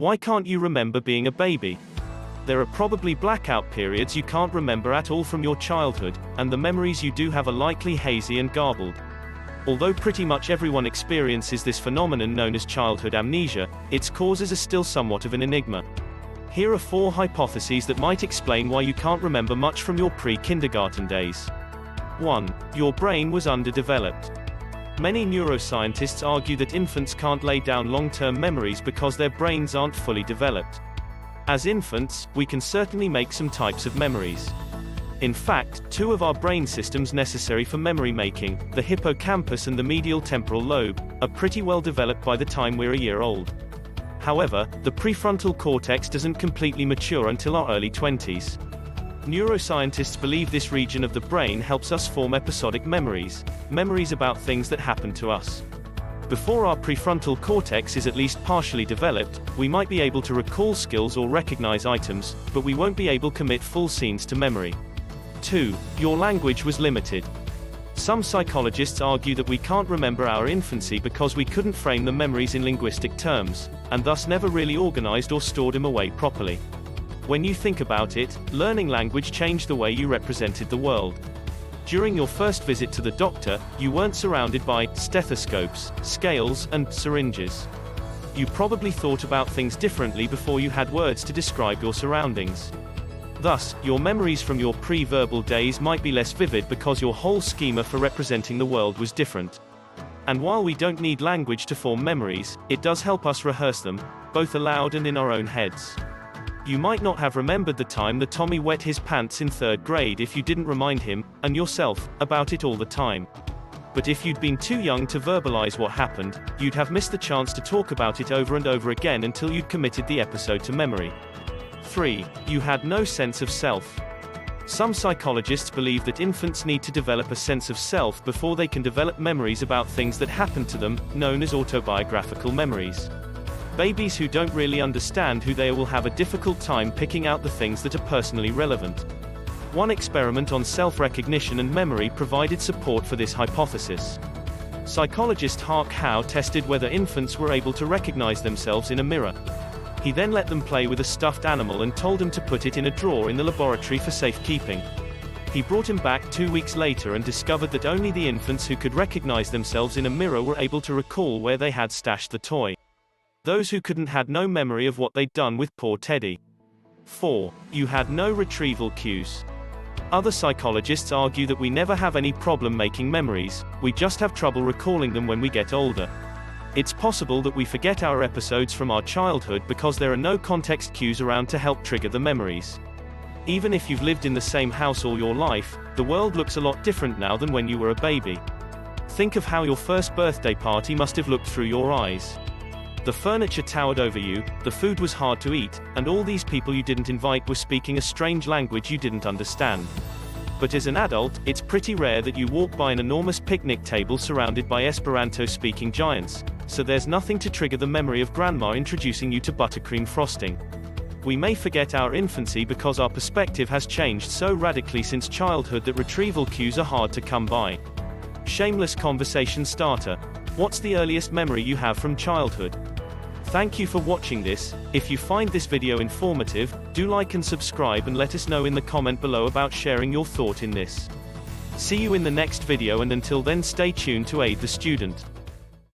Why can't you remember being a baby? There are probably blackout periods you can't remember at all from your childhood, and the memories you do have are likely hazy and garbled. Although pretty much everyone experiences this phenomenon known as childhood amnesia, its causes are still somewhat of an enigma. Here are 4 hypotheses that might explain why you can't remember much from your pre-kindergarten days. 1. Your brain was underdeveloped. Many neuroscientists argue that infants can't lay down long-term memories because their brains aren't fully developed. As infants, we can certainly make some types of memories. In fact, 2 of our brain systems necessary for memory making, the hippocampus and the medial temporal lobe, are pretty well developed by the time we're a year old. However, the prefrontal cortex doesn't completely mature until our early 20s. Neuroscientists believe this region of the brain helps us form episodic memories about things that happen to us. Before our prefrontal cortex is at least partially developed, we might be able to recall skills or recognize items, but we won't be able to commit full scenes to memory. 2. Your language was limited. Some psychologists argue that we can't remember our infancy because we couldn't frame the memories in linguistic terms, and thus never really organized or stored them away properly. When you think about it, learning language changed the way you represented the world. During your first visit to the doctor, you weren't surrounded by stethoscopes, scales, and syringes. You probably thought about things differently before you had words to describe your surroundings. Thus, your memories from your pre-verbal days might be less vivid because your whole schema for representing the world was different. And while we don't need language to form memories, it does help us rehearse them, both aloud and in our own heads. You might not have remembered the time that Tommy wet his pants in 3rd grade if you didn't remind him, and yourself, about it all the time. But if you'd been too young to verbalize what happened, you'd have missed the chance to talk about it over and over again until you'd committed the episode to memory. 3. You had no sense of self. Some psychologists believe that infants need to develop a sense of self before they can develop memories about things that happened to them, known as autobiographical memories. Babies who don't really understand who they are will have a difficult time picking out the things that are personally relevant. One experiment on self-recognition and memory provided support for this hypothesis. Psychologist Hark Howe tested whether infants were able to recognize themselves in a mirror. He then let them play with a stuffed animal and told them to put it in a drawer in the laboratory for safekeeping. He brought him back 2 weeks later and discovered that only the infants who could recognize themselves in a mirror were able to recall where they had stashed the toy. Those who couldn't had no memory of what they'd done with poor Teddy. 4. You had no retrieval cues. Other psychologists argue that we never have any problem making memories, we just have trouble recalling them when we get older. It's possible that we forget our episodes from our childhood because there are no context cues around to help trigger the memories. Even if you've lived in the same house all your life, the world looks a lot different now than when you were a baby. Think of how your first birthday party must have looked through your eyes. The furniture towered over you, the food was hard to eat, and all these people you didn't invite were speaking a strange language you didn't understand. But as an adult, it's pretty rare that you walk by an enormous picnic table surrounded by Esperanto-speaking giants, so there's nothing to trigger the memory of grandma introducing you to buttercream frosting. We may forget our infancy because our perspective has changed so radically since childhood that retrieval cues are hard to come by. Shameless conversation starter. What's the earliest memory you have from childhood? Thank you for watching this. If you find this video informative, do like and subscribe and let us know in the comment below about sharing your thought in this. See you in the next video, and until then stay tuned to aid the student.